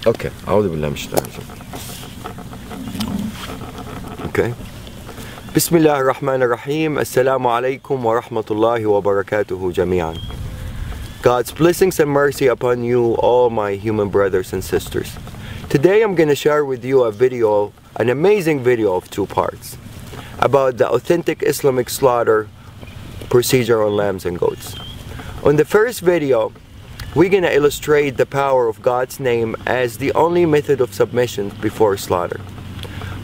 Okay. أعوذ بالله من الشيطان الرجيم. Okay. بسم الله الرحمن الرحيم. السلام عليكم ورحمة الله وبركاته جميعا. God's blessings and mercy upon you, all my human brothers and sisters. Today I'm going to share with you a video, an amazing video of 2 parts, about the authentic Islamic slaughter procedure on lambs and goats. On the first video, we're going to illustrate the power of God's name as the only method of submission before slaughter.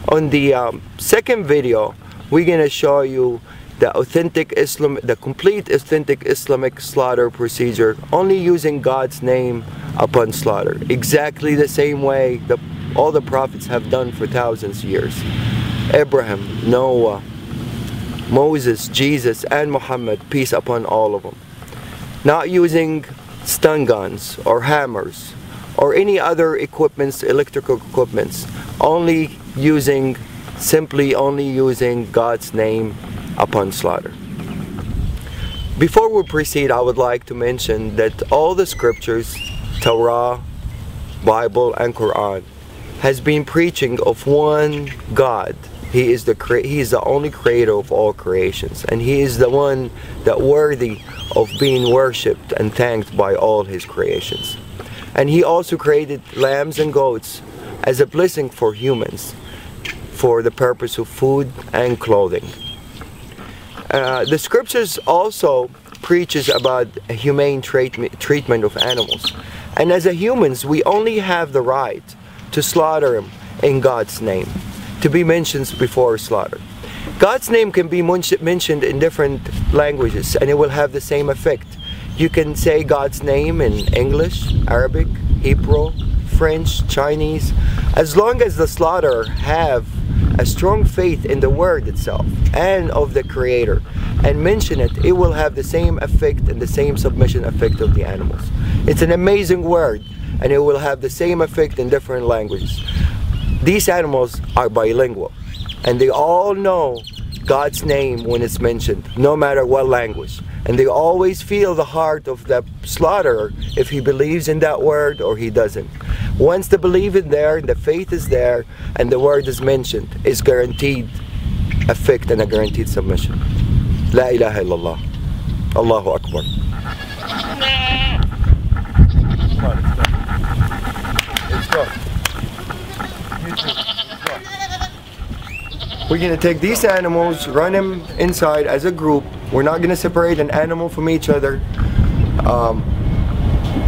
On the second video, we're going to show you the complete authentic Islamic slaughter procedure, only using God's name upon slaughter, exactly the same way that all the prophets have done for thousands of years. Abraham, Noah, Moses, Jesus, and Muhammad, peace upon all of them. Not using stun guns or hammers or any other equipments, electrical equipments, simply only using God's name upon slaughter. Before we proceed, I would like to mention that all the scriptures, Torah, Bible, and Quran, has been preaching of one God. He is the only creator of all creations, and He is the one that worthy of being worshipped and thanked by all His creations. And He also created lambs and goats as a blessing for humans, for the purpose of food and clothing. The scriptures also preaches about a humane treatment of animals, and as humans we only have the right to slaughter them in God's name, to be mentioned before slaughter. God's name can be mentioned in different languages and it will have the same effect. You can say God's name in English, Arabic, Hebrew, French, Chinese. As long as the slaughterer have a strong faith in the word itself and of the Creator and mention it, it will have the same effect and the same submission effect of the animals. It's an amazing word and it will have the same effect in different languages. These animals are bilingual and they all know God's name when it's mentioned, no matter what language. And they always feel the heart of the slaughterer if he believes in that word or he doesn't. Once the belief is there, the faith is there, and the word is mentioned, is guaranteed effect and a guaranteed submission. La ilaha illallah. Allahu Akbar. Let's go. We're going to take these animals, run them inside as a group. We're not going to separate an animal from each other.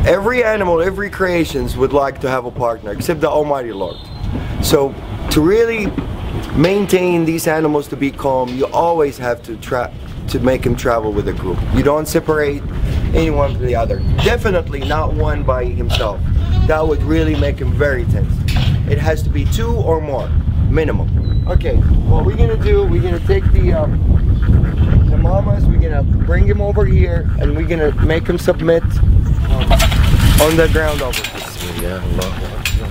Every animal, every creations would like to have a partner, except the Almighty Lord. So to really maintain these animals to be calm, you always have to make them travel with a group. You don't separate anyone from the other. Definitely not one by himself. That would really make him very tense. It has to be 2 or more, minimum. Okay, what we're gonna do, we're gonna take the mamas, we're gonna bring him over here, and we're gonna make him submit on the ground over here. Bismillah, Allahu Akbar.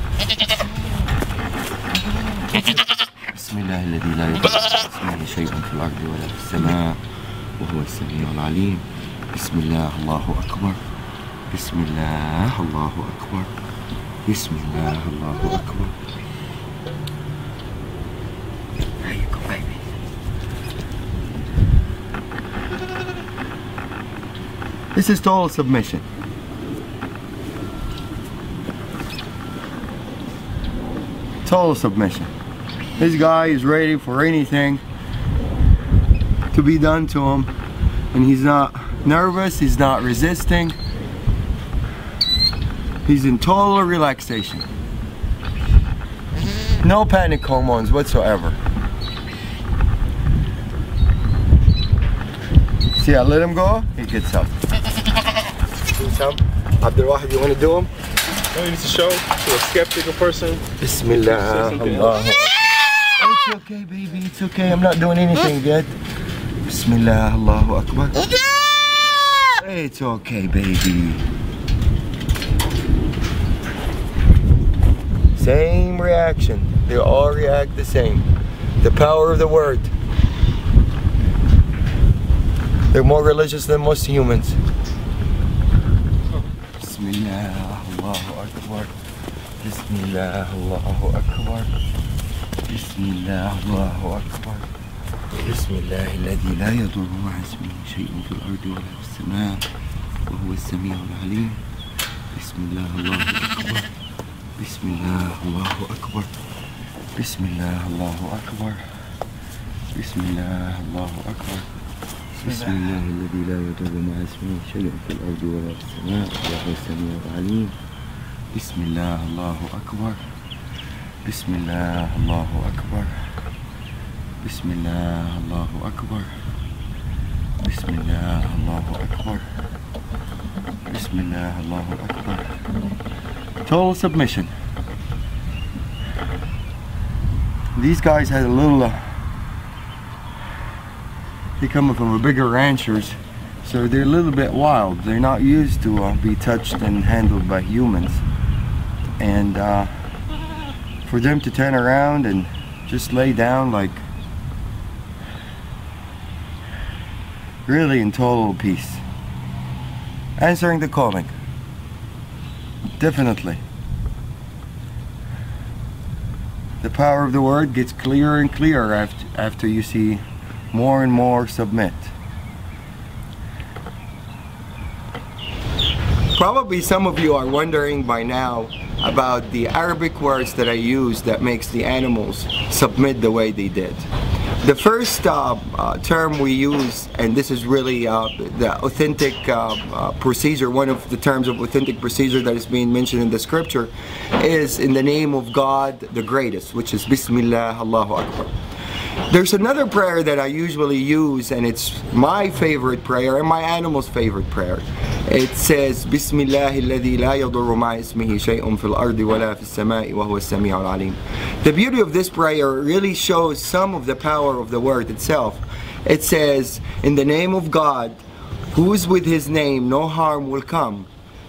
Bismillah الذي لا يضر اسمه شيء في الأرض ولا في السماء وهو السميع العليم. بسم الله الله أكبر. بسم الله الله أكبر. بسم الله الله أكبر. There you go, baby. This is total submission. Total submission. This guy is ready for anything to be done to him, and he's not nervous, he's not resisting. He's in total relaxation. No panic hormones whatsoever. See, I let him go, he gets up. Do some. Abdul Wahid, you want to do him? No, you need to show to a skeptical person. Bismillah. Allah. It's okay, baby, it's okay. I'm not doing anything yet. Bismillah, Allahu Akbar. It's okay, baby. Same reaction. They all react the same. The power of the word. They're more religious than most humans. Bismillah, Allahu Akbar. Bismillah, Allahu Akbar. Bismillah, Allahu Akbar. Bismillah, الذي لا يضر مع اسمه شيء في الأرض ولا في السماء وهو السميع العليم. Bismillah, Allahu Akbar. Bismillah, Allahu Akbar. Bismillah, Allahu Akbar. Bismillah, Allahu Akbar. Bismillah, الذي لا يضر مع اسمه شيء في الأرض ولا في السماء وهو السميع العليم. Bismillah, Allahu Akbar. Bismillah, Allahu Akbar. Bismillah, Allahu Akbar. Bismillah, Allahu Akbar. Bismillah, Allahu Akbar. Total submission. These guys had a little, they're coming from a bigger ranchers, so they're a little bit wild. They're not used to be touched and handled by humans. And for them to turn around and just lay down like really in total peace, answering the calling, definitely. The power of the word gets clearer and clearer after you see more and more submit. Probably some of you are wondering by now about the Arabic words that I use that makes the animals submit the way they did. The first term we use, and this is really the authentic procedure, one of the terms of authentic procedure that is being mentioned in the scripture, is in the name of God the greatest, which is Bismillah, Allahu Akbar. There's another prayer that I usually use, and it's my favorite prayer and my animal's favorite prayer. It says, Bismillah alladhi la yadurru ma'a ismihi shay'un fil ardi wala fis sama'i wa huwa as-sami'ul 'alim. The beauty of this prayer really shows some of the power of the word itself. It says, in the name of God, who is with his name, no harm will come,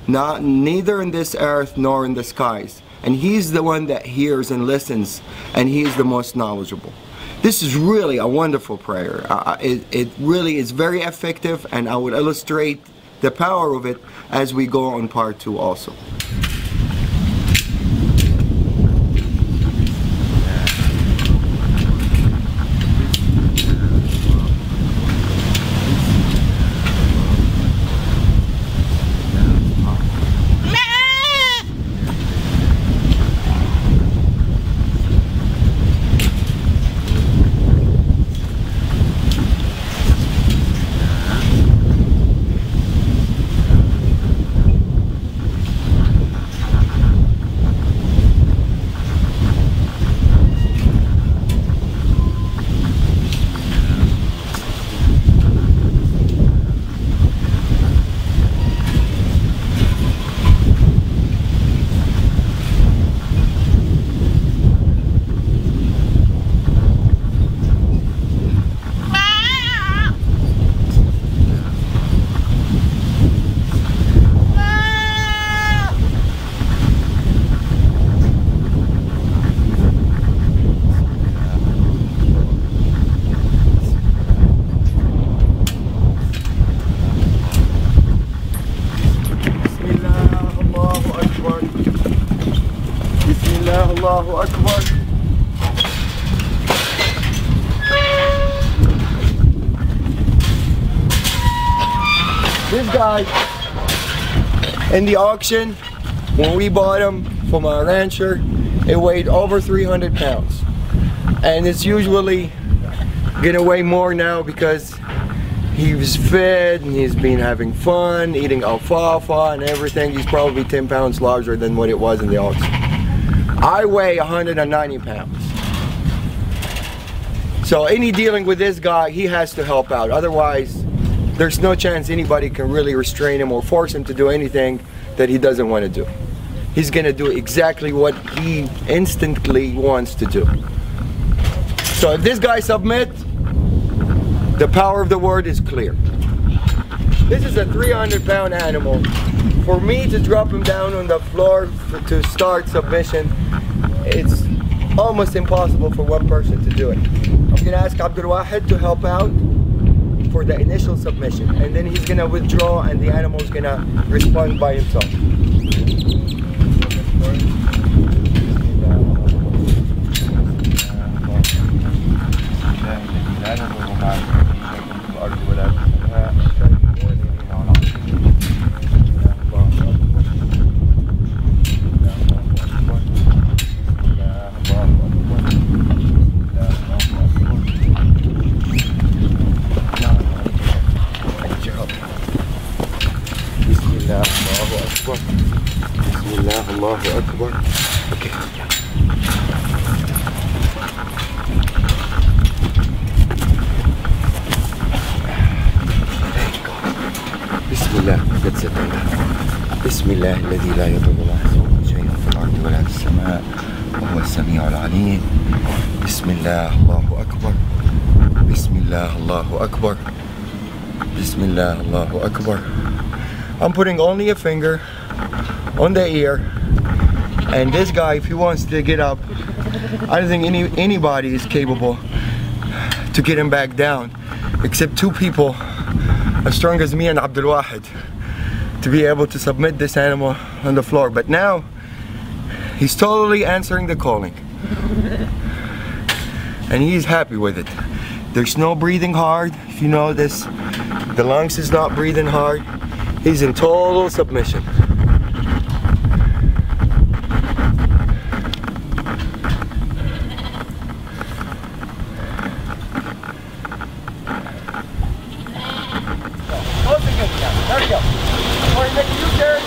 neither in this earth nor in the skies. And he's the one that hears and listens, and he is the most knowledgeable. This is really a wonderful prayer. It really is very effective, and I would illustrate the power of it as we go on part 2 also. Allahu Akbar. This guy in the auction, when we bought him from a rancher, it weighed over 300 pounds. And it's usually gonna weigh more now because he was fed and he's been having fun, eating alfalfa and everything. He's probably 10 pounds larger than what it was in the auction. I weigh 190 pounds. So any dealing with this guy, he has to help out. Otherwise, there's no chance anybody can really restrain him or force him to do anything that he doesn't want to do. He's gonna do exactly what he instantly wants to do. So if this guy submits, the power of the word is clear. This is a 300-pound animal. For me to drop him down on the floor to start submission, it's almost impossible for one person to do it. I'm going to ask Abdul Wahid to help out for the initial submission, and then he's going to withdraw and the animal is going to respond by himself. أكبر. بسم الله الله أكبر. Okay. بسم الله. That's it. بسم الله الذي لا يضر مع اسمه شيء في الأرض ولا في السماء وهو السميع العليم. بسم الله الله أكبر. بسم الله الله أكبر. بسم الله الله أكبر. I'm putting only a finger on the ear, and this guy, if he wants to get up, I don't think anybody is capable to get him back down, except two people as strong as me and Abdul Wahid, to be able to submit this animal on the floor. But now he's totally answering the calling, and he's happy with it. There's no breathing hard. If you notice, the lungs is not breathing hard. He's in total submission. There we go. Or you make a U-turn.